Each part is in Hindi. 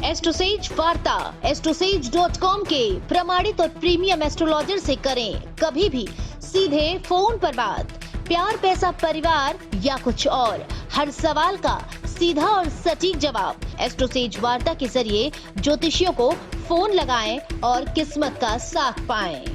एस्ट्रोसेज वार्ता astrosage.com के प्रमाणित और प्रीमियम एस्ट्रोलॉजर से करें कभी भी सीधे फोन पर बात। प्यार, पैसा, परिवार या कुछ और, हर सवाल का सीधा और सटीक जवाब। एस्ट्रोसेज वार्ता के जरिए ज्योतिषियों को फोन लगाएं और किस्मत का साथ पाएं।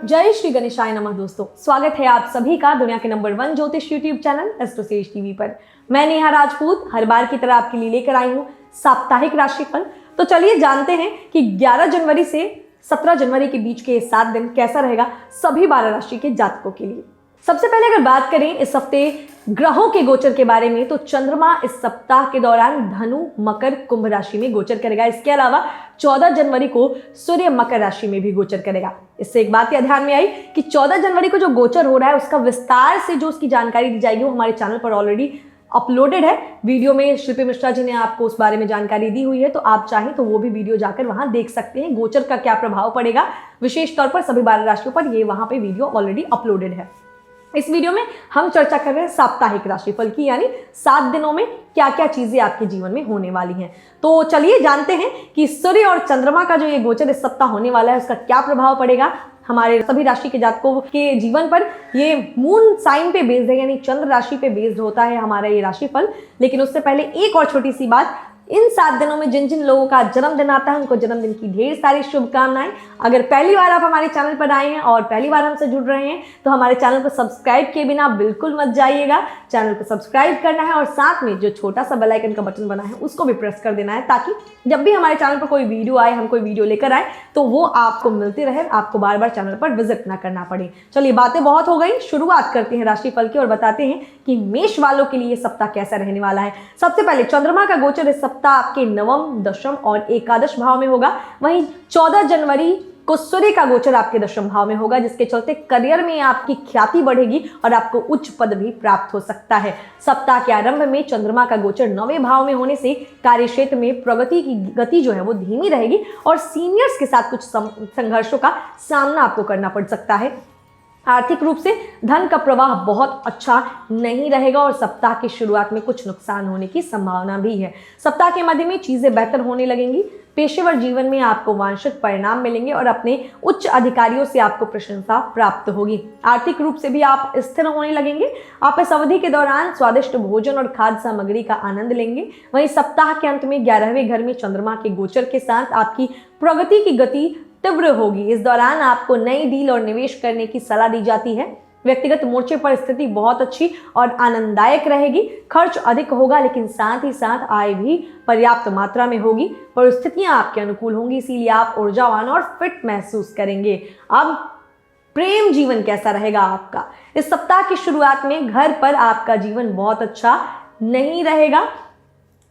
जय श्री गणेशाय नमः। दोस्तों, स्वागत है आप सभी का दुनिया के नंबर 1 ज्योतिष यूट्यूब चैनल एस्ट्रोसेज टीवी पर। मैं नेहा राजपूत हर बार की तरह आपके लिए लेकर आई हूँ साप्ताहिक राशिफल। तो चलिए जानते हैं कि 11 जनवरी से 17 जनवरी के बीच के 7 दिन कैसा रहेगा सभी 12 राशि के जातकों के लिए। सबसे पहले अगर बात करें इस हफ्ते ग्रहों के गोचर के बारे में, तो चंद्रमा इस सप्ताह के दौरान धनु, मकर, कुंभ राशि में गोचर करेगा। इसके अलावा 14 जनवरी को सूर्य मकर राशि में भी गोचर करेगा। इससे एक बात यह ध्यान में आई कि 14 जनवरी को जो गोचर हो रहा है उसका विस्तार से जो उसकी जानकारी दी जाएगी वो हमारे चैनल पर ऑलरेडी अपलोडेड है। वीडियो में शिल्पी मिश्रा जी ने आपको उस बारे में जानकारी दी हुई है, तो आप चाहें तो वो भी वीडियो जाकर वहां देख सकते हैं। गोचर का क्या प्रभाव पड़ेगा विशेष तौर पर सभी 12 राशियों पर, ये वहां पे वीडियो ऑलरेडी अपलोडेड है। इस वीडियो में हम चर्चा कर रहे हैं साप्ताहिक राशिफल की, यानी 7 दिनों में क्या क्या चीजें आपके जीवन में होने वाली हैं। तो चलिए जानते हैं कि सूर्य और चंद्रमा का जो ये गोचर इस सप्ताह होने वाला है उसका क्या प्रभाव पड़ेगा हमारे सभी राशि के जातकों के जीवन पर। ये मून साइन पे बेस्ड है, यानी चंद्र राशि पे बेस्ड होता है हमारा ये राशिफल। लेकिन उससे पहले एक और छोटी सी बात, इन 7 दिनों में जिन जिन लोगों का जन्मदिन आता है उनको जन्मदिन की ढेर सारी शुभकामनाएं। अगर पहली बार आप हमारे चैनल पर आए हैं और पहली बार हमसे जुड़ रहे हैं तो हमारे चैनल को सब्सक्राइब किए बिना बिल्कुल मत जाइएगा। चैनल को सब्सक्राइब करना है और साथ में जो छोटा सा बेल आइकन का बटन बना है उसको भी प्रेस कर देना है, ताकि जब भी हमारे चैनल पर कोई वीडियो आए, हम कोई वीडियो लेकर आए, तो वो आपको मिलती रहे, आपको बार बार चैनल पर विजिट ना करना पड़े। चलिए, बातें बहुत हो गई, शुरुआत करते हैं राशिफल की और बताते हैं कि मेष वालों के लिए सप्ताह कैसा रहने वाला है। सबसे पहले चंद्रमा का गोचर इस सप्ताह आपके नवम, दशम और एकादश भाव में होगा। वहीं 14 जनवरी को सूर्य का गोचर आपके दशम भाव में होगा, जिसके चलते करियर में आपकी ख्याति बढ़ेगी और आपको उच्च पद भी प्राप्त हो सकता है। सप्ताह के आरंभ में चंद्रमा का गोचर 9वें भाव में होने से कार्यक्षेत्र में प्रगति की गति जो है वो धीमी रहेगी और सीनियर्स के साथ कुछ संघर्षों का सामना आपको करना पड़ सकता है। आर्थिक रूप से धन का प्रवाह बहुत अच्छा नहीं रहेगा और सप्ताह की शुरुआत में कुछ नुकसान होने की संभावना भी है। सप्ताह के मध्य में चीजें बेहतर होने लगेंगी। पेशेवर जीवन में आपको वांछित परिणाम मिलेंगे और अपने उच्च अधिकारियों से आपको प्रशंसा प्राप्त होगी। आर्थिक रूप से भी आप स्थिर होने लगेंगे। आप इस अवधि के दौरान स्वादिष्ट भोजन और खाद्य सामग्री का आनंद लेंगे। वहीं सप्ताह के अंत में 11वें घर में चंद्रमा के गोचर के साथ आपकी प्रगति की गति तीव्र होगी। इस दौरान आपको नई डील और निवेश करने की सलाह दी जाती है। व्यक्तिगत मोर्चे पर स्थिति बहुत अच्छी और आनंददायक रहेगी। खर्च अधिक होगा लेकिन साथ ही साथ आय भी पर्याप्त मात्रा में होगी। परिस्थितियां आपके अनुकूल होंगी, इसीलिए आप ऊर्जावान और फिट महसूस करेंगे। अब प्रेम जीवन कैसा रहेगा आपका? इस सप्ताह की शुरुआत में घर पर आपका जीवन बहुत अच्छा नहीं रहेगा।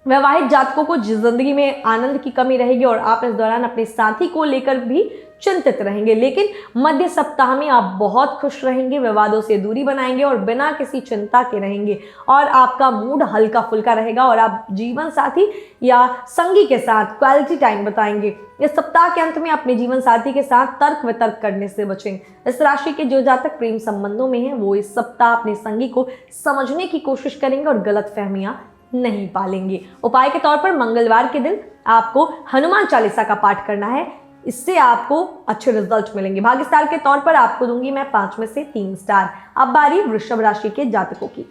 वैवाहिक जातकों को जिंदगी में आनंद की कमी रहेगी और आप इस दौरान अपने साथी को लेकर भी चिंतित रहेंगे। लेकिन मध्य सप्ताह में आप बहुत खुश रहेंगे, विवादों से दूरी बनाएंगे और बिना किसी चिंता के रहेंगे और आपका मूड हल्का फुल्का रहेगा और आप जीवन साथी या संगी के साथ क्वालिटी टाइम बताएंगे। इस सप्ताह के अंत में अपने जीवन साथी के साथ तर्क वितर्क करने से बचें। इस राशि के जो जातक प्रेम संबंधों में हैं वो इस सप्ताह अपने संगी को समझने की कोशिश करेंगे और गलतफहमियां नहीं पालेंगे। उपाय के तौर पर मंगलवार के दिन आपको हनुमान चालीसा का पाठ करना है, इससे आपको अच्छे रिजल्ट मिलेंगे। भाग्य स्टार के तौर पर आपको दूंगी मैं 5 में से 3 स्टार। अब बारी वृषभ राशि के जातकों की।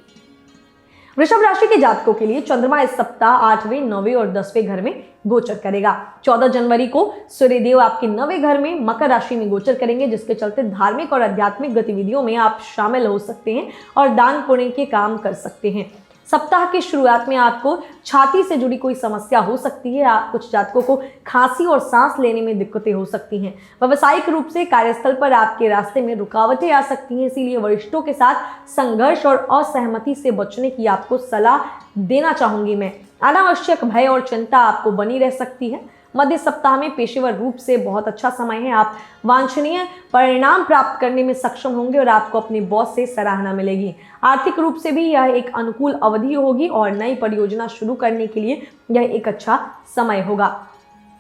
वृषभ राशि के जातकों के लिए चंद्रमा इस सप्ताह 8वें, 9वें और 10वें घर में गोचर करेगा। 14 जनवरी को सूर्यदेव आपके 9वें घर में मकर राशि में गोचर करेंगे, जिसके चलते धार्मिक और आध्यात्मिक गतिविधियों में आप शामिल हो सकते हैं और दान पुण्य के काम कर सकते हैं। सप्ताह की शुरुआत में आपको छाती से जुड़ी कोई समस्या हो सकती है। कुछ जातकों को खांसी और सांस लेने में दिक्कतें हो सकती हैं। व्यावसायिक रूप से कार्यस्थल पर आपके रास्ते में रुकावटें आ सकती हैं, इसीलिए वरिष्ठों के साथ संघर्ष और असहमति से बचने की आपको सलाह देना चाहूंगी मैं। अनावश्यक भय और चिंता आपको बनी रह सकती है। मध्य सप्ताह में पेशेवर रूप से बहुत अच्छा समय है। आप वांछनीय परिणाम प्राप्त करने में सक्षम होंगे और आपको अपने बॉस से सराहना मिलेगी। आर्थिक रूप से भी यह एक अनुकूल अवधि होगी और नई परियोजना शुरू करने के लिए यह एक अच्छा समय होगा।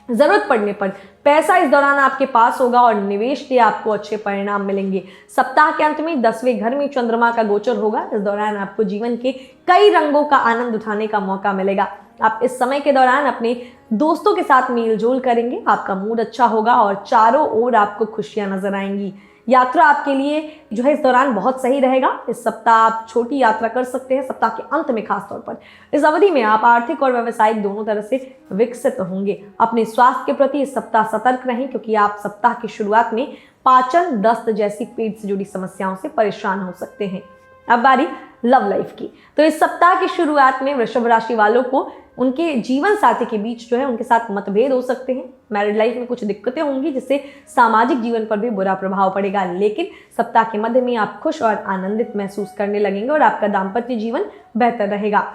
जरूरत पड़ने पर पैसा इस दौरान आपके पास होगा और निवेश के आपको अच्छे परिणाम मिलेंगे। सप्ताह के अंत में 10वें घर में चंद्रमा का गोचर होगा। इस दौरान आपको जीवन के कई रंगों का आनंद उठाने का मौका मिलेगा। आप इस समय के दौरान अपने दोस्तों के साथ मेल जोल करेंगे, आपका मूड अच्छा होगा और चारों ओर आपको खुशियां नजर आएंगी। यात्रा आपके लिए जो है इस दौरान बहुत सही रहेगा। इस सप्ताह आप छोटी यात्रा कर सकते हैं। सप्ताह के अंत में खास तौर पर इस अवधि में आप आर्थिक और व्यावसायिक दोनों तरह से विकसित होंगे। अपने स्वास्थ्य के प्रति इस सप्ताह सतर्क रहें, क्योंकि आप सप्ताह की शुरुआत में पाचन, दस्त जैसी पेट से जुड़ी समस्याओं से परेशान हो सकते हैं। अब बारी लव लाइफ की। तो इस सप्ताह की शुरुआत में वृषभ राशि वालों को उनके जीवन साथी के बीच जो है उनके साथ मतभेद हो सकते हैं। मैरिड लाइफ में कुछ दिक्कतें होंगी, जिससे सामाजिक जीवन पर भी बुरा प्रभाव पड़ेगा। लेकिन सप्ताह के मध्य में आप खुश और आनंदित महसूस करने लगेंगे और आपका दाम्पत्य जीवन बेहतर रहेगा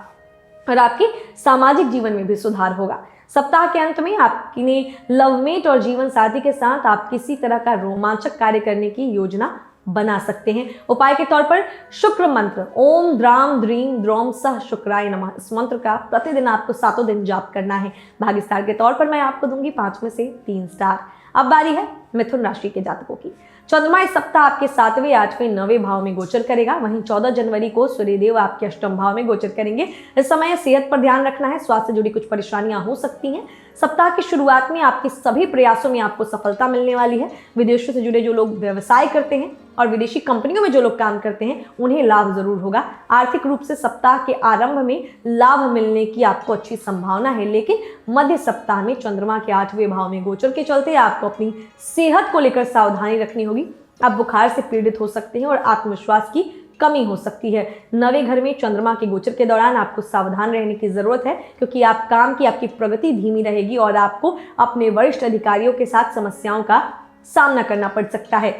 और आपके सामाजिक जीवन में भी सुधार होगा। सप्ताह के अंत में आपने लवमेट और जीवन साथी के साथ आप किसी तरह का रोमांचक कार्य करने की योजना बना सकते हैं। उपाय के तौर पर शुक्र मंत्र ओम द्राम द्रीम द्रोम सह शुक्राय नमः, इस मंत्र का प्रतिदिन आपको 7 दिन जाप करना है। भाग्य स्टार के तौर पर मैं आपको दूंगी 5 में से 3 स्टार। अब बारी है मिथुन राशि के जातकों की। चंद्रमा इस सप्ताह आपके 7वें, 8वें, 9वें भाव में गोचर करेगा। वहीं 14 जनवरी को सूर्यदेव आपके अष्टम भाव में गोचर करेंगे। इस समय सेहत पर ध्यान रखना है, स्वास्थ्य से जुड़ी कुछ परेशानियां हो सकती हैं। सप्ताह की शुरुआत में आपके सभी प्रयासों में आपको सफलता मिलने वाली है। विदेशों से जुड़े जो लोग व्यवसाय करते हैं और विदेशी कंपनियों में जो लोग काम करते हैं उन्हें लाभ जरूर होगा। आर्थिक रूप से सप्ताह के आरंभ में लाभ मिलने की आपको अच्छी संभावना है, लेकिन मध्य सप्ताह में चंद्रमा के 8वें भाव में गोचर के चलते आपको अपनी सेहत को लेकर सावधानी रखनी होगी। आप बुखार से पीड़ित हो सकते हैं और आत्मविश्वास की कमी हो सकती है। 9वें घर में चंद्रमा के गोचर के दौरान आपको सावधान रहने की जरूरत है, क्योंकि आप काम की आपकी प्रगति धीमी रहेगी और आपको अपने वरिष्ठ अधिकारियों के साथ समस्याओं का सामना करना पड़ सकता है।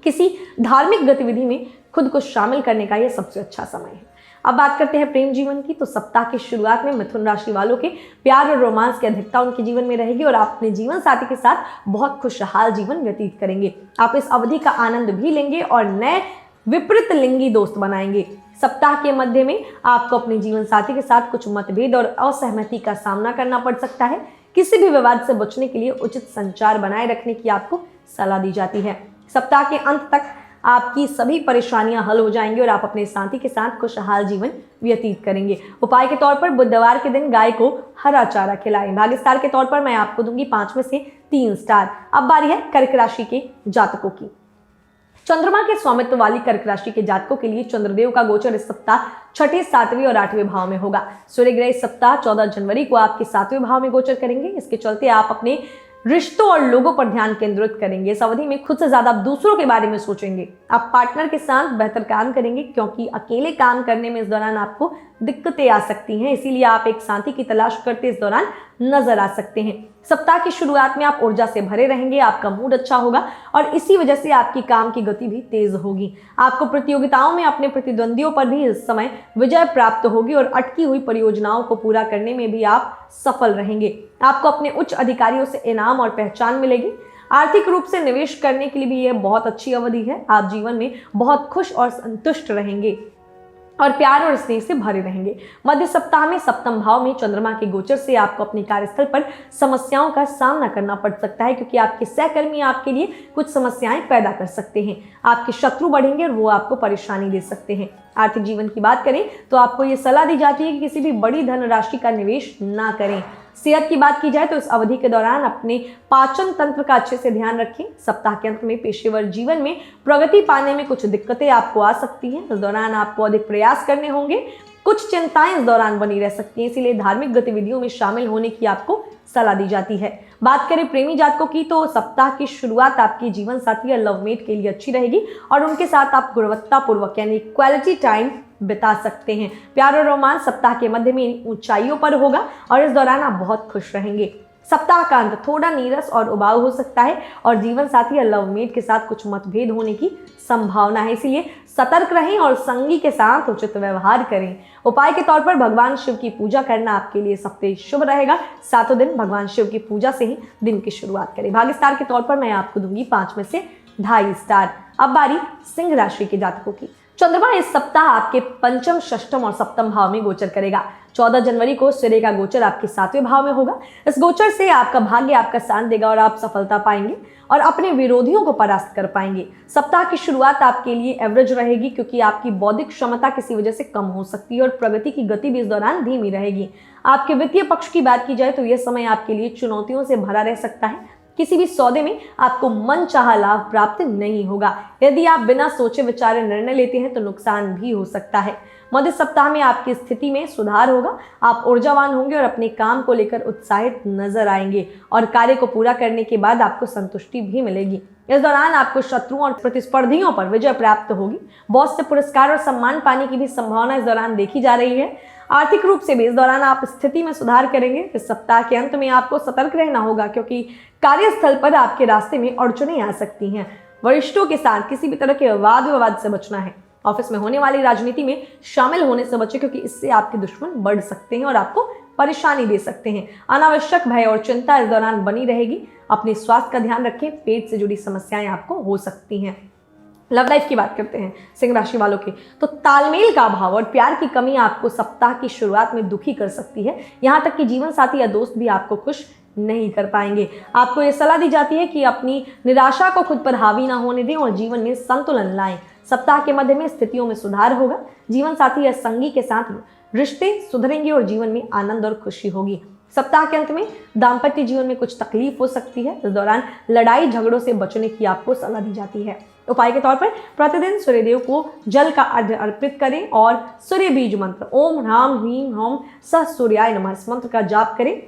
किसी धार्मिक गतिविधि में खुद को शामिल करने का यह सबसे अच्छा समय है। अब बात करते हैं प्रेम जीवन की। तो सप्ताह की शुरुआत में मिथुन राशि वालों के प्यार और रोमांस की अधिकता उनके जीवन में रहेगी और आप अपने जीवन साथी के साथ बहुत खुशहाल जीवन व्यतीत करेंगे। आप इस अवधि का आनंद भी लेंगे और नए विपरीत लिंगी दोस्त बनाएंगे। सप्ताह के मध्य में आपको अपने जीवन साथी के साथ कुछ मतभेद और असहमति का सामना करना पड़ सकता है। किसी भी विवाद से बचने के लिए उचित संचार बनाए रखने की आपको सलाह दी जाती है। सप्ताह के अंत तक आपकी सभी परेशानियां हल हो जाएंगी और आप अपने साथी के साथ खुशहाल जीवन व्यतीत करेंगे। उपाय के तौर पर बुधवार के दिन गाय को हरा चारा खिलाएं। भाग्य स्टार के तौर पर मैं आपको दूंगी 5 में से 3 स्टार। अब बारी है कर्क राशि के जातकों की। चंद्रमा के स्वामित्व वाली कर्क राशि के जातकों के लिए चंद्रदेव का गोचर इस सप्ताह 6ठे, 7वें और 8वें भाव में होगा। सूर्य ग्रह इस सप्ताह 14 जनवरी को आपके 7वें भाव में गोचर करेंगे। इसके चलते आप अपने रिश्तों और लोगों पर ध्यान केंद्रित करेंगे। इस अवधि में खुद से ज्यादा आप दूसरों के बारे में सोचेंगे। आप पार्टनर के साथ बेहतर काम करेंगे, क्योंकि अकेले काम करने में इस दौरान आपको दिक्कतें आ सकती हैं। इसीलिए आप एक साथी की तलाश करते इस दौरान नजर आ सकते हैं। सप्ताह की शुरुआत में आप ऊर्जा से भरे रहेंगे, आपका मूड अच्छा होगा और इसी वजह से आपकी काम की गति भी तेज होगी। आपको प्रतियोगिताओं में अपने प्रतिद्वंदियों पर भी इस समय विजय प्राप्त होगी और अटकी हुई परियोजनाओं को पूरा करने में भी आप सफल रहेंगे। आपको अपने उच्च अधिकारियों से इनाम और पहचान मिलेगी। आर्थिक रूप से निवेश करने के लिए भी यह बहुत अच्छी अवधि है। आप जीवन में बहुत खुश और संतुष्ट रहेंगे और प्यार और स्नेह से भरे रहेंगे। मध्य सप्ताह में सप्तम भाव में चंद्रमा के गोचर से आपको अपनी कार्यस्थल पर समस्याओं का सामना करना पड़ सकता है, क्योंकि आपके सहकर्मी आपके लिए कुछ समस्याएं पैदा कर सकते हैं। आपके शत्रु बढ़ेंगे और वो आपको परेशानी दे सकते हैं। आर्थिक जीवन की बात करें तो आपको ये सलाह दी जाती है कि किसी भी बड़ी धनराशि का निवेश ना करें। सेहत की बात की जाए तो इस अवधि के दौरान अपने पाचन तंत्र का अच्छे से ध्यान रखें। सप्ताह के अंत में पेशेवर जीवन में प्रगति पाने में कुछ दिक्कतें आपको आ सकती हैं। इस दौरान आपको अधिक प्रयास करने होंगे। कुछ चिंताएं इस दौरान बनी रह सकती हैं, इसीलिए धार्मिक गतिविधियों में शामिल होने की आपको सलाह दी जाती है। बात करें प्रेमी जातकों की तो सप्ताह की शुरुआत आपकी जीवन साथी या लवमेट के लिए अच्छी रहेगी और उनके साथ आप गुणवत्तापूर्वक यानी क्वालिटी टाइम बिता सकते हैं। प्यार और रोमांस सप्ताह के मध्य में ऊंचाइयों पर होगा और इस दौरान आप बहुत खुश रहेंगे। सप्ताह का अंत थोड़ा नीरस और उबाऊ हो सकता है और जीवन साथी या लवमेट के साथ कुछ मतभेद होने की संभावना है, इसलिए सतर्क रहें और संगी के साथ उचित व्यवहार करें। उपाय के तौर पर भगवान शिव की पूजा करना आपके लिए सबसे शुभ रहेगा। 7 दिन भगवान शिव की पूजा से ही दिन की शुरुआत करें। भाग्य स्टार के तौर पर मैं आपको दूंगी 5 में से 2.5 स्टार। अब बारी सिंह राशि के जातकों की। चंद्रमा इस सप्ताह आपके पंचम, षष्ठम और सप्तम भाव में गोचर करेगा। 14 जनवरी को सूर्य का गोचर आपके 7वें भाव में होगा। इस गोचर से आपका भाग्य आपका साथ देगा और आप सफलता पाएंगे और अपने विरोधियों को परास्त कर पाएंगे। सप्ताह की शुरुआत आपके लिए एवरेज रहेगी, क्योंकि आपकी बौद्धिक क्षमता किसी वजह से कम हो सकती है और प्रगति की गति भी इस दौरान धीमी रहेगी। आपके वित्तीय पक्ष की बात की जाए तो यह समय आपके लिए चुनौतियों से भरा रह सकता है। किसी भी सौदे में आपको मनचाहा लाभ प्राप्त नहीं होगा। यदि आप बिना सोचे विचारे निर्णय लेते हैं तो नुकसान भी हो सकता है। मध्य सप्ताह में आपकी स्थिति में सुधार होगा। आप ऊर्जावान होंगे और अपने काम को लेकर उत्साहित नजर आएंगे और कार्य को पूरा करने के बाद आपको संतुष्टि भी मिलेगी। इस दौरान आपको शत्रुओं और प्रतिस्पर्धियों पर विजय प्राप्त होगी। बॉस से पुरस्कार और सम्मान पाने की भी संभावना इस दौरान देखी जा रही है। आर्थिक रूप से भी इस दौरान आप स्थिति में सुधार करेंगे। इस सप्ताह के अंत में आपको सतर्क रहना होगा, क्योंकि कार्यस्थल पर आपके रास्ते में अड़चनें आ सकती हैं। वरिष्ठों के साथ किसी भी तरह के वाद विवाद से बचना है। ऑफिस में होने वाली राजनीति में शामिल होने से बचें, क्योंकि इससे आपके दुश्मन बढ़ सकते हैं और आपको परेशानी दे सकते हैं। अनावश्यक भय और चिंता इस दौरान बनी रहेगी। अपने स्वास्थ्य का ध्यान रखें। पेट से जुड़ी समस्याएं आपको हो सकती हैं। लव लाइफ की बात करते हैं सिंह राशि वालों की, तो तालमेल का अभाव और प्यार की कमी आपको सप्ताह की शुरुआत में दुखी कर सकती है। यहाँ तक कि जीवन साथी या दोस्त भी आपको खुश नहीं कर पाएंगे। आपको ये सलाह दी जाती है कि अपनी निराशा को खुद पर हावी ना होने दें और जीवन में संतुलन लाएं। सप्ताह के मध्य में स्थितियों में सुधार होगा। जीवन साथी या संगी के साथ रिश्ते सुधरेंगे और जीवन में आनंद और खुशी होगी। सप्ताह के अंत में दाम्पत्य जीवन में कुछ तकलीफ हो सकती है। इस दौरान लड़ाई झगड़ों से बचने की आपको सलाह दी जाती है। उपाय के तौर पर प्रतिदिन सूर्यदेव को जल का अर्घ्य अर्पित करें और सूर्य बीज मंत्र ओम ह्राम ह्रीम ह्रौम सह सूर्याय नमः इस मंत्र का जाप करें।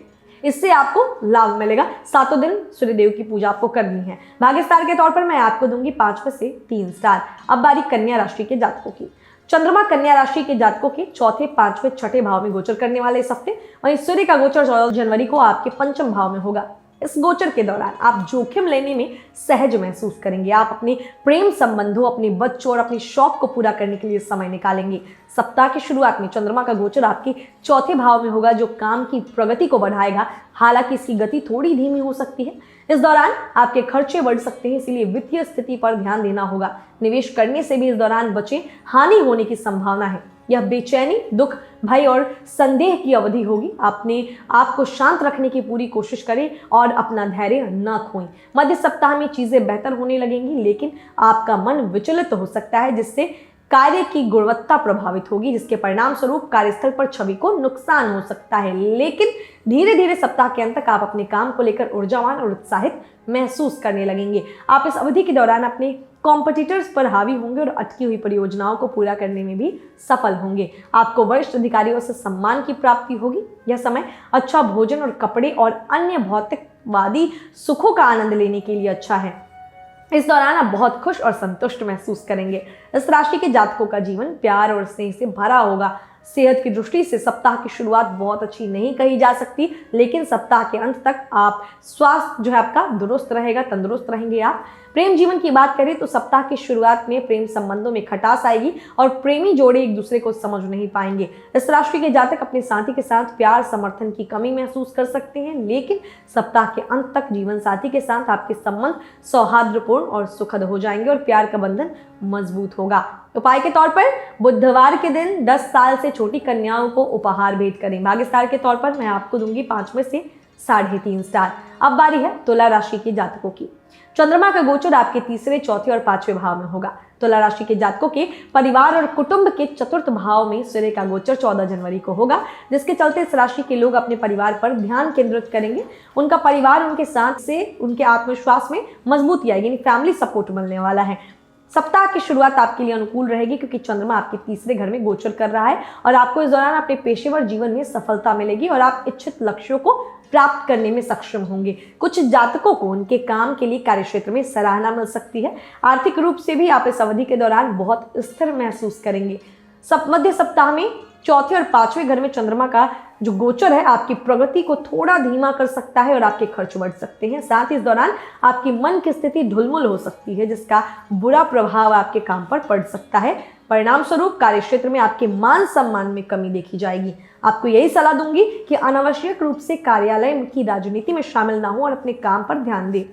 इससे आपको लाभ मिलेगा। 7 दिन सूर्यदेव की पूजा आपको करनी है। भाग्य स्टार के तौर पर मैं आपको दूंगी 5 में से 3 स्टार। अब बारी कन्या राशि के जातकों की। चंद्रमा कन्या राशि के जातकों के चौथे, 5वें, 6ठे भाव में गोचर करने वाले इस हफ्ते। वहीं सूर्य का गोचर 14 जनवरी को आपके पंचम भाव में होगा। इस गोचर के दौरान आप जोखिम लेने में सहज महसूस करेंगे। आप अपने प्रेम संबंधों, अपने बच्चों और अपने शौक को पूरा करने के लिए समय निकालेंगे। सप्ताह की शुरुआत में चंद्रमा का गोचर आपके चौथे भाव में होगा, जो काम की प्रगति को बढ़ाएगा। हालांकि इसकी गति थोड़ी धीमी हो सकती है। इस दौरान आपके खर्चे बढ़ सकते हैं, इसलिए वित्तीय स्थिति पर ध्यान देना होगा। निवेश करने से भी इस दौरान बचें, हानि होने की संभावना है। यह बेचैनी, दुख, भय और संदेह की अवधि होगी। अपने आप को शांत रखने की पूरी कोशिश करें और अपना धैर्य न खोएं। मध्य सप्ताह में चीजें बेहतर होने लगेंगी, लेकिन आपका मन विचलित हो सकता है, जिससे कार्य की गुणवत्ता प्रभावित होगी, जिसके परिणाम स्वरूप कार्यस्थल पर छवि को नुकसान हो सकता है। लेकिन धीरे धीरे सप्ताह के अंत तक आप अपने काम को लेकर ऊर्जावान और उत्साहित महसूस करने लगेंगे। आप इस अवधि के दौरान अपने कॉम्पिटिटर्स पर हावी होंगे और अटकी हुई परियोजनाओं को पूरा करने में भी सफल होंगे। आपको वरिष्ठ अधिकारियों से सम्मान की प्राप्ति होगी। यह समय अच्छा भोजन और कपड़े और अन्य भौतिकवादी सुखों का आनंद लेने के लिए अच्छा है। इस दौरान आप बहुत खुश और संतुष्ट महसूस करेंगे। इस राशि के जातकों का जीवन प्यार और स्नेह से भरा होगा। सेहत की दृष्टि से सप्ताह की शुरुआत बहुत अच्छी नहीं कही जा सकती, लेकिन सप्ताह के अंत तक आप स्वास्थ्य जो है आपका दुरुस्त रहेगा, तंदुरुस्त रहेंगे आप। प्रेम जीवन की बात करें तो सप्ताह की शुरुआत में प्रेम संबंधों में खटास आएगी और प्रेमी जोड़े एक दूसरे को समझ नहीं पाएंगे। इस राशि के जातक अपने साथी के साथ प्यार समर्थन की कमी महसूस कर सकते हैं, लेकिन सप्ताह के अंत तक जीवन साथी के साथ आपके संबंध सौहार्दपूर्ण और सुखद हो जाएंगे और प्यार का बंधन मजबूत होगा। उपाय के तौर पर बुधवार के दिन 10 साल से छोटी कन्याओं को उपहार भेंट करें। भाग्य स्टार के तौर पर मैं आपको दूंगी 5 में से 3.5 स्टार। अब बारी है तुला राशि के जातकों की। चंद्रमा का गोचर आपके तीसरे, चौथे और 5वें भाव में होगा। तुला राशि के जातकों के परिवार और कुटुंब के चतुर्थ भाव में सूर्य का गोचर 14 जनवरी को होगा, जिसके चलते इस राशि के लोग अपने परिवार पर ध्यान केंद्रित करेंगे। उनका परिवार उनके साथ से उनके आत्मविश्वास में मजबूती आएगी, यानी फैमिली सपोर्ट मिलने वाला है। सप्ताह की शुरुआत आपके लिए अनुकूल रहेगी, क्योंकि चंद्रमा आपके तीसरे घर में गोचर कर रहा है और आपको इस दौरान अपने पेशेवर जीवन में सफलता मिलेगी और आप इच्छित लक्ष्यों को प्राप्त करने में सक्षम होंगे। कुछ जातकों को उनके काम के लिए कार्यक्षेत्र में सराहना मिल सकती है। आर्थिक रूप से भी आप इस अवधि के दौरान बहुत स्थिर महसूस करेंगे। मध्य सप्ताह में चौथे और 5वें घर में चंद्रमा का जो गोचर है आपकी प्रगति को थोड़ा धीमा कर सकता है और आपके खर्च बढ़ सकते हैं। साथ ही इस दौरान आपकी मन की स्थिति ढुलमुल हो सकती है, जिसका बुरा प्रभाव आपके काम पर पड़ सकता है। परिणाम स्वरूप कार्यक्षेत्र में आपके मान सम्मान में कमी देखी जाएगी। आपको यही सलाह दूंगी कि अनावश्यक रूप से कार्यालय की राजनीति में शामिल ना हो और अपने काम पर ध्यान दें।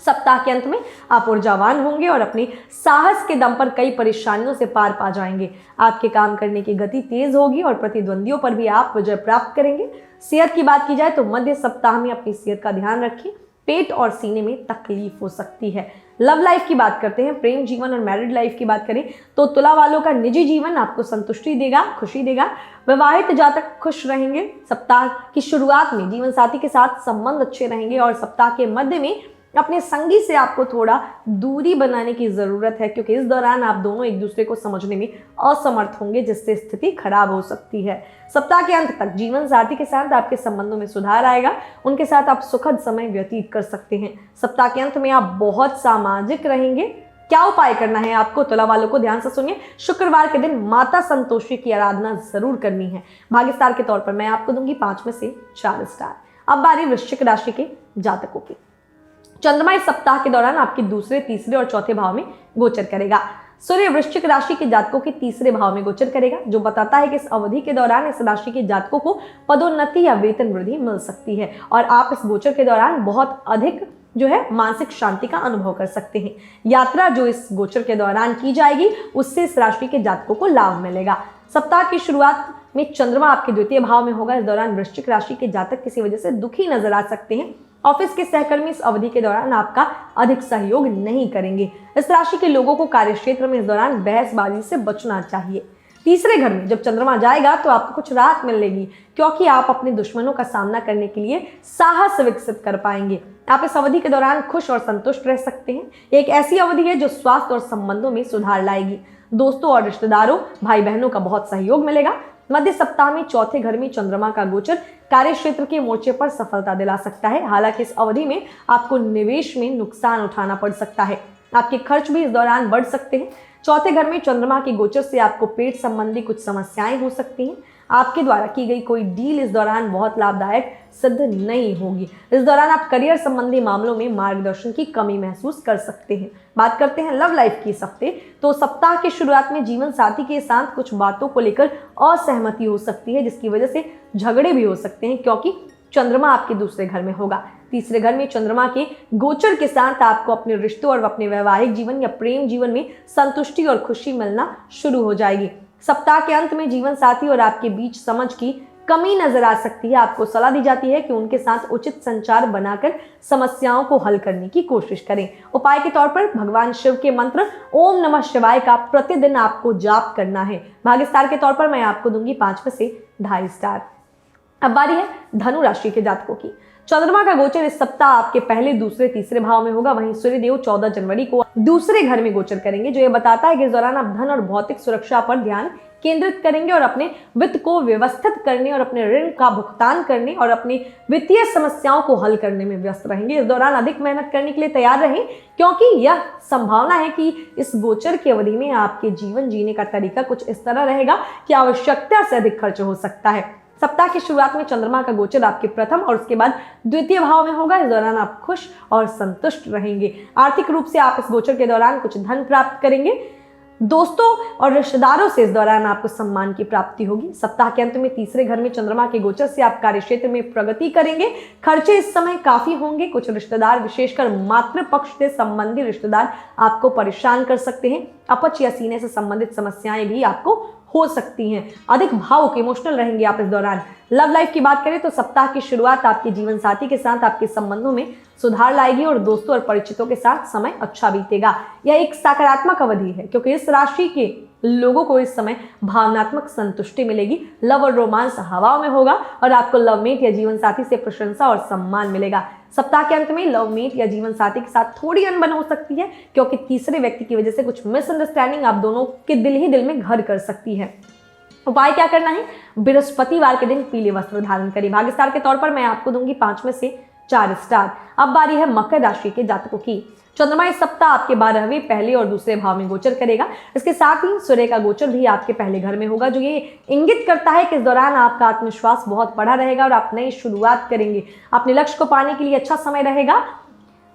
सप्ताह के अंत में आप ऊर्जावान होंगे और अपने साहस के दम पर कई परेशानियों से पार पा जाएंगे। आपके काम करने की गति तेज होगी और प्रतिद्वंदियों पर भी आप विजय प्राप्त करेंगे। सेहत की बात की जाए तो मध्य सप्ताह में अपनी सेहत का ध्यान रखें। पेट और सीने में तकलीफ हो सकती है। लव लाइफ की बात करते हैं, प्रेम जीवन और मैरिड लाइफ की बात करें तो तुला वालों का निजी जीवन आपको संतुष्टि देगा, खुशी देगा। विवाहित जातक खुश रहेंगे। सप्ताह की शुरुआत में जीवन साथी के साथ संबंध अच्छे रहेंगे और सप्ताह के मध्य में अपने संगी से आपको थोड़ा दूरी बनाने की जरूरत है, क्योंकि इस दौरान आप दोनों एक दूसरे को समझने में असमर्थ होंगे, जिससे स्थिति खराब हो सकती है। सप्ताह के अंत तक जीवन साथी के साथ आपके संबंधों में सुधार आएगा। उनके साथ आप सुखद समय व्यतीत कर सकते हैं। सप्ताह के अंत में आप बहुत सामाजिक रहेंगे। क्या उपाय करना है आपको? तुला वालों को ध्यान से सुनिए। शुक्रवार के दिन माता संतोषी की आराधना जरूर करनी है। भाग्य स्टार के तौर पर मैं आपको दूंगी 5 में से 4 स्टार। अब बारी वृश्चिक राशि के जातकों की। चंद्रमा इस सप्ताह के दौरान आपके दूसरे, तीसरे और चौथे भाव में गोचर करेगा। सूर्य वृश्चिक राशि के जातकों के तीसरे भाव में गोचर करेगा, जो बताता है कि इस अवधि के दौरान इस राशि के जातकों को पदोन्नति या वेतन वृद्धि मिल सकती है और आप इस गोचर के दौरान बहुत अधिक मानसिक शांति का अनुभव कर सकते हैं। यात्रा जो इस गोचर के दौरान की जाएगी उससे इस राशि के जातकों को लाभ मिलेगा। सप्ताह की शुरुआत में चंद्रमा आपके द्वितीय भाव में होगा। इस दौरान वृश्चिक राशि के जातक किसी वजह से दुखी नजर आ सकते हैं। ऑफिस के सहकर्मी इस अवधि के दौरान आपका अधिक सहयोग नहीं करेंगे। इस राशि के लोगों को कार्यक्षेत्र में इस दौरान बहसबाजी से बचना चाहिए। तीसरे घर में जब चंद्रमा जाएगा तो आपको कुछ राहत मिलेगी, क्योंकि आप अपने दुश्मनों का सामना करने के लिए साहस विकसित कर पाएंगे। आप इस अवधि के दौरान खुश और संतुष्ट रह सकते हैं। एक ऐसी अवधि है जो स्वास्थ्य और संबंधों में सुधार लाएगी। दोस्तों और रिश्तेदारों, भाई बहनों का बहुत सहयोग मिलेगा। मध्य सप्ताह में चौथे घर में चंद्रमा का गोचर कार्य क्षेत्र के मोर्चे पर सफलता दिला सकता है। हालांकि इस अवधि में आपको निवेश में नुकसान उठाना पड़ सकता है। आपके खर्च भी इस दौरान बढ़ सकते हैं। चौथे घर में चंद्रमा के गोचर से आपको पेट संबंधी कुछ समस्याएं हो सकती हैं। आपके द्वारा की गई कोई डील इस दौरान बहुत लाभदायक सिद्ध नहीं होगी। इस दौरान आप करियर संबंधी मामलों में मार्गदर्शन की कमी महसूस कर सकते हैं। बात करते हैं लव लाइफ की इस हफ्ते, तो सप्ताह की शुरुआत में जीवन साथी के साथ कुछ बातों को लेकर असहमति हो सकती है, जिसकी वजह से झगड़े भी हो सकते हैं, क्योंकि चंद्रमा आपके दूसरे घर में होगा। तीसरे घर में चंद्रमा के गोचर के साथ आपको अपने रिश्तों और अपने वैवाहिक जीवन या प्रेम जीवन में संतुष्टि और खुशी मिलना शुरू हो जाएगी। सप्ताह के अंत में जीवन साथी और आपके बीच समझ की कमी नजर आ सकती है। आपको सलाह दी जाती है कि उनके साथ उचित संचार बनाकर समस्याओं को हल करने की कोशिश करें। उपाय के तौर पर भगवान शिव के मंत्र ओम नमः शिवाय का प्रतिदिन आपको जाप करना है। भाग्य स्टार के तौर पर मैं आपको दूंगी 5 में से 2.5 स्टार। अब बारी है धनु राशि के जातकों की। चंद्रमा का गोचर इस सप्ताह आपके पहले, दूसरे, तीसरे भाव में होगा। वहीं सूर्यदेव 14 जनवरी को दूसरे घर में गोचर करेंगे, जो ये बताता है कि इस दौरान आप धन और भौतिक सुरक्षा पर ध्यान केंद्रित करेंगे और अपने वित्त को व्यवस्थित करने और अपने ऋण का भुगतान करने और अपनी वित्तीय समस्याओं को हल करने में व्यस्त रहेंगे। इस दौरान अधिक मेहनत करने के लिए तैयार रहें, क्योंकि यह संभावना है कि इस गोचर की अवधि में आपके जीवन जीने का तरीका कुछ इस तरह रहेगा कि आवश्यकता से अधिक खर्च हो सकता है। सप्ताह की शुरुआत में चंद्रमा का गोचर आपके प्रथम और उसके बाद द्वितीय भाव में होगा। इस दौरान आप खुश और संतुष्ट रहेंगे। आर्थिक रूप से आप इस गोचर के दौरान कुछ धन प्राप्त करेंगे। दोस्तों और रिश्तेदारों से इस दौरान आपको सम्मान की प्राप्ति होगी। सप्ताह के अंत में तीसरे घर में चंद्रमा के गोचर से आप कार्य क्षेत्र में प्रगति करेंगे। खर्चे इस समय काफी होंगे। कुछ रिश्तेदार, विशेषकर मातृ पक्ष से संबंधी रिश्तेदार, आपको परेशान कर सकते हैं। अपच या सीने से संबंधित समस्याएं भी आपको हो सकती हैं। अधिक भावुक, इमोशनल रहेंगे आप इस दौरान। लव लाइफ की बात करें तो सप्ताह की शुरुआत आपके जीवन साथी के साथ आपके संबंधों में सुधार लाएगी और दोस्तों और परिचितों के साथ समय अच्छा बीतेगा। यह एक सकारात्मक अवधि है, क्योंकि इस राशि के लोगों को इस समय भावनात्मक संतुष्टि मिलेगी। लव और रोमांस हवाओं में होगा और आपको लवमेट या जीवन साथी से प्रशंसा और सम्मान मिलेगा। सप्ताह के अंत में लवमेट या जीवन साथी के साथ थोड़ी अनबन हो सकती है, क्योंकि तीसरे व्यक्ति की वजह से कुछ मिसअंडरस्टैंडिंग आप दोनों के दिल ही दिल में घर कर सकती है। उपाय क्या करना है? बृहस्पतिवार के दिन पीले वस्त्र धारण करें। भाग्य स्टार के तौर पर मैं आपको दूंगी 5 में से 4 स्टार। अब बारी है मकर राशि के जातकों की। चंद्रमा इस सप्ताह आपके 12वें, पहले और दूसरे भाव में गोचर करेगा। इसके साथ ही सूर्य का गोचर भी आपके पहले घर में होगा, जो ये इंगित करता है कि इस दौरान आपका आत्मविश्वास बहुत बढ़ा रहेगा और आप नई शुरुआत करेंगे। अपने लक्ष्य को पाने के लिए अच्छा समय रहेगा।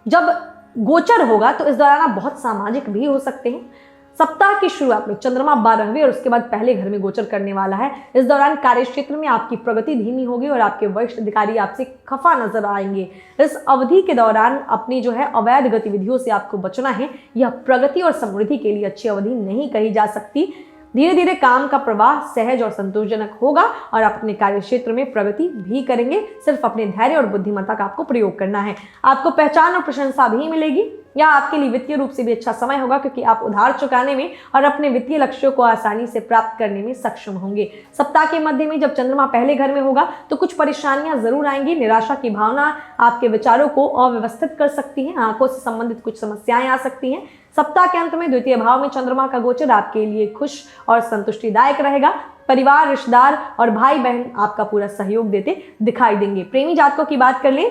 जब गोचर होगा तो इस दौरान आप बहुत सामाजिक भी हो सकते हैं। सप्ताह की शुरुआत में चंद्रमा 12वें और उसके बाद पहले घर में गोचर करने वाला है। इस दौरान कार्य क्षेत्र में आपकी प्रगति धीमी होगी और आपके वरिष्ठ अधिकारी आपसे खफा नजर आएंगे। इस अवधि के दौरान अपनी जो है अवैध गतिविधियों से आपको बचना है। यह प्रगति और समृद्धि के लिए अच्छी अवधि नहीं कही जा सकती। धीरे धीरे काम का प्रवाह सहज और संतोषजनक होगा और आप अपने कार्य क्षेत्र में प्रगति भी करेंगे। सिर्फ अपने धैर्य और बुद्धिमत्ता का आपको प्रयोग करना है। आपको पहचान और प्रशंसा भी मिलेगी। यह आपके लिए वित्तीय रूप से भी अच्छा समय होगा क्योंकि आप उधार चुकाने में और अपने वित्तीय लक्ष्यों को आसानी से प्राप्त करने में सक्षम होंगे। सप्ताह के मध्य में जब चंद्रमा पहले घर में होगा तो कुछ परेशानियां जरूर आएंगी। निराशा की भावना आपके विचारों को अव्यवस्थित कर सकती है। आंखों से संबंधित कुछ समस्याएं आ सकती हैं। सप्ताह के अंत में द्वितीय भाव में चंद्रमा का गोचर आपके लिए खुश और संतुष्टिदायक रहेगा। परिवार, रिश्तेदार और भाई बहन आपका पूरा सहयोग देते दिखाई देंगे। प्रेमी जातकों की बात कर लें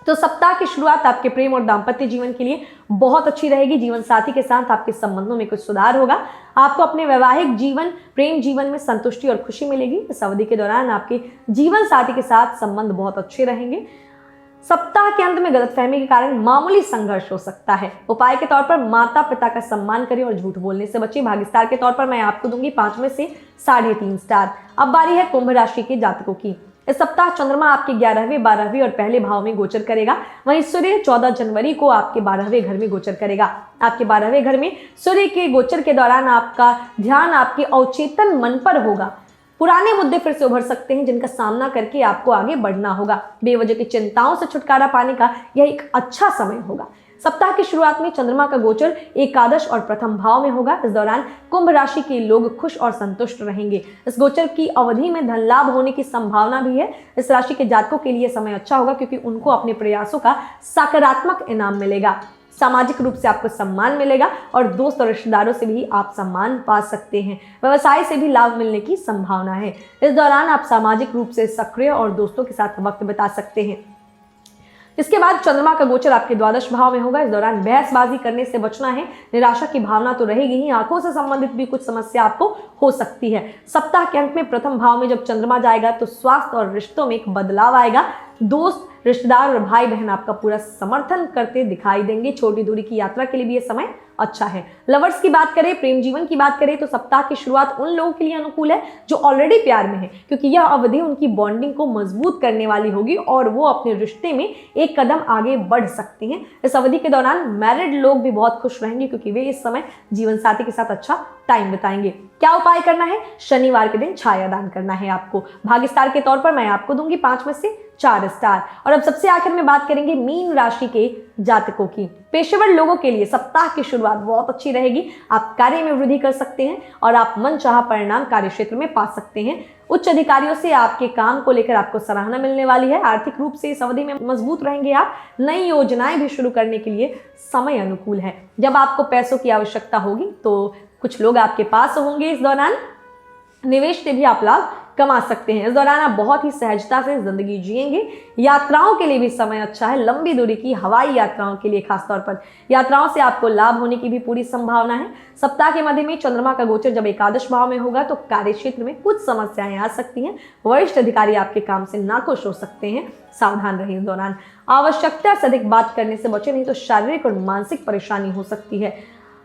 तो सप्ताह की शुरुआत आपके प्रेम और दाम्पत्य जीवन के लिए बहुत अच्छी रहेगी। जीवन साथी के साथ आपके संबंधों में कुछ सुधार होगा। आपको अपने वैवाहिक जीवन, प्रेम जीवन में संतुष्टि और खुशी मिलेगी। इस अवधि के दौरान आपके जीवन साथी के साथ संबंध बहुत अच्छे रहेंगे। सप्ताह के अंत में गलतफहमी के कारण मामूली संघर्ष हो सकता है। उपाय के तौर पर माता पिता का सम्मान करें और झूठ बोलने से बचें। भाग्य स्टार के तौर पर मैं आपको दूंगी 5 में से 3.5 स्टार। अब बारी है कुंभ राशि के जातकों की। इस सप्ताह चंद्रमा आपके 11वें, 12वें और पहले भाव में गोचर करेगा। वहीं सूर्य 14 जनवरी को आपके 12वें घर में गोचर करेगा। आपके 12वें घर में सूर्य के गोचर के दौरान आपका ध्यान आपके अवचेतन मन पर होगा। पुराने मुद्दे फिर से उभर सकते हैं जिनका सामना करके आपको आगे बढ़ना होगा। बेवजह की चिंताओं से छुटकारा पाने का यह एक अच्छा समय होगा। सप्ताह की शुरुआत में चंद्रमा का गोचर एकादश और प्रथम भाव में होगा। इस दौरान कुंभ राशि के लोग खुश और संतुष्ट रहेंगे। इस गोचर की अवधि में धन लाभ होने की संभावना भी है। इस राशि के जातकों के लिए समय अच्छा होगा क्योंकि उनको अपने प्रयासों का सकारात्मक इनाम मिलेगा। सामाजिक रूप से आपको सम्मान मिलेगा और दोस्त और रिश्तेदारों से भी आप सम्मान पा सकते हैं। व्यवसाय से भी लाभ मिलने की संभावना है। इस दौरान आप सामाजिक रूप से सक्रिय और दोस्तों के साथ वक्त बिता सकते हैं। इसके बाद चंद्रमा का गोचर आपके द्वादश भाव में होगा। इस दौरान बहसबाजी करने से बचना है। निराशा की भावना तो रहेगी ही, आंखों से संबंधित भी कुछ समस्या आपको हो सकती है। सप्ताह के अंत में प्रथम भाव में जब चंद्रमा जाएगा तो स्वास्थ्य और रिश्तों में एक बदलाव आएगा। दोस्त, रिश्तेदार और भाई बहन आपका पूरा समर्थन करते दिखाई देंगे। छोटी दूरी की यात्रा के लिए भी ये समय अच्छा है। लवर्स की बात करें, प्रेम जीवन की बात करें तो सप्ताह की शुरुआत उन लोगों के लिए अनुकूल है जो ऑलरेडी प्यार में है क्योंकि यह अवधि उनकी बॉन्डिंग को मजबूत करने वाली होगी और वो अपने रिश्ते में एक कदम आगे बढ़ सकते हैं। इस अवधि के दौरान मैरिड लोग भी बहुत खुश रहेंगे क्योंकि वे इस समय जीवन साथी के साथ अच्छा टाइम बिताएंगे। क्या उपाय करना है? शनिवार के दिन छाया दान करना है आपको। भाग्य स्टार के तौर पर मैं आपको दूंगी 5 में से 4 स्टार। और अब सबसे आखिर में बात करेंगे मीन राशि के जातकों की। पेशेवर लोगों के लिए सप्ताह की शुरुआत बहुत अच्छी रहेगी। आप कार्य में वृद्धि कर सकते हैं और आप मनचाहा परिणाम कार्य क्षेत्र में पा सकते हैं। उच्च अधिकारियों से आपके काम को लेकर आपको सराहना मिलने वाली है। आर्थिक रूप से इस अवधि में मजबूत रहेंगे आप। नई योजनाएं भी शुरू करने के लिए समय अनुकूल है। जब आपको पैसों की आवश्यकता होगी तो कुछ लोग आपके पास होंगे। इस दौरान निवेश से भी आप लाभ कमा सकते हैं। इस दौरान आप बहुत ही सहजता से जिंदगी जिएंगे। यात्राओं के लिए भी समय अच्छा है। लंबी दूरी की हवाई यात्राओं के लिए खासतौर पर यात्राओं से आपको लाभ होने की भी पूरी संभावना है। सप्ताह के मध्य में चंद्रमा का गोचर जब एकादश भाव में होगा तो कार्य क्षेत्र में कुछ समस्याएं आ सकती हैं। वरिष्ठ अधिकारी आपके काम से नाखुश हो सकते हैं। सावधान रहें। इस दौरान आवश्यकता से अधिक बात करने से बचें, नहीं तो शारीरिक और मानसिक परेशानी हो सकती है।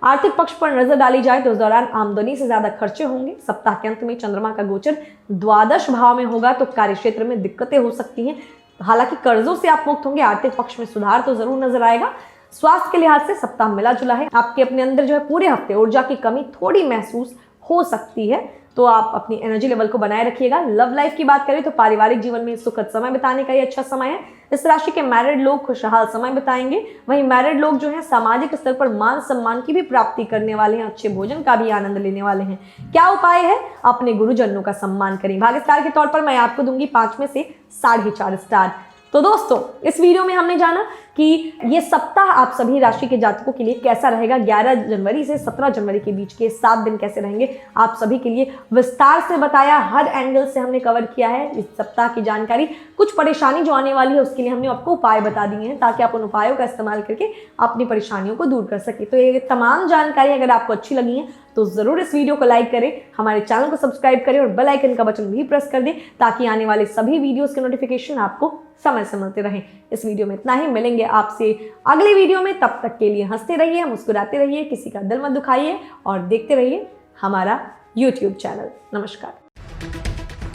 आर्थिक पक्ष पर नजर डाली जाए तो इस दौरान आमदनी से ज्यादा खर्चे होंगे। सप्ताह के अंत में चंद्रमा का गोचर द्वादश भाव में होगा तो कार्य क्षेत्र में दिक्कतें हो सकती हैं। हालांकि कर्जों से आप मुक्त होंगे। आर्थिक पक्ष में सुधार तो जरूर नजर आएगा। स्वास्थ्य के लिहाज से सप्ताह मिला जुला है। आपके अपने अंदर जो है पूरे हफ्ते ऊर्जा की कमी थोड़ी महसूस हो सकती है, तो आप अपनी एनर्जी लेवल को बनाए रखिएगा। लव लाइफ की बात करें तो पारिवारिक जीवन में सुखद समय बिताने का ये अच्छा समय है। इस राशि के मैरिड लोग खुशहाल समय बिताएंगे। वहीं मैरिड लोग जो हैं सामाजिक स्तर पर मान सम्मान की भी प्राप्ति करने वाले हैं। अच्छे भोजन का भी आनंद लेने वाले हैं। क्या उपाय है? अपने गुरुजनों का सम्मान करें। भाग्य स्टार के तौर पर मैं आपको दूंगी 5 में से 4.5 स्टार। तो दोस्तों, इस वीडियो में हमने जाना कि ये सप्ताह आप सभी राशि के जातकों के लिए कैसा रहेगा। 11 जनवरी से 17 जनवरी के बीच के 7 दिन कैसे रहेंगे, आप सभी के लिए विस्तार से बताया। हर एंगल से हमने कवर किया है इस सप्ताह की जानकारी। कुछ परेशानी जो आने वाली है उसके लिए हमने आपको उपाय बता दिए हैं ताकि आप उन उपायों का इस्तेमाल करके अपनी परेशानियों को दूर कर सके। तो ये तमाम जानकारी अगर आपको अच्छी लगी है तो जरूर इस वीडियो को लाइक करें, हमारे चैनल को सब्सक्राइब करें और बेल आइकन का बटन भी प्रेस कर दें ताकि आने वाले सभी वीडियोस के नोटिफिकेशन आपको समय से मिलते रहें। इस वीडियो में इतना ही। मिलेंगे मिलेंगे आपसे अगले वीडियो में। तब तक के लिए हंसते रहिए, मुस्कुराते रहिए, किसी का दिल मत दुखाइए और देखते रहिए हमारा YouTube चैनल। नमस्कार।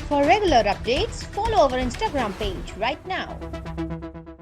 For regular updates, follow our Instagram page right now.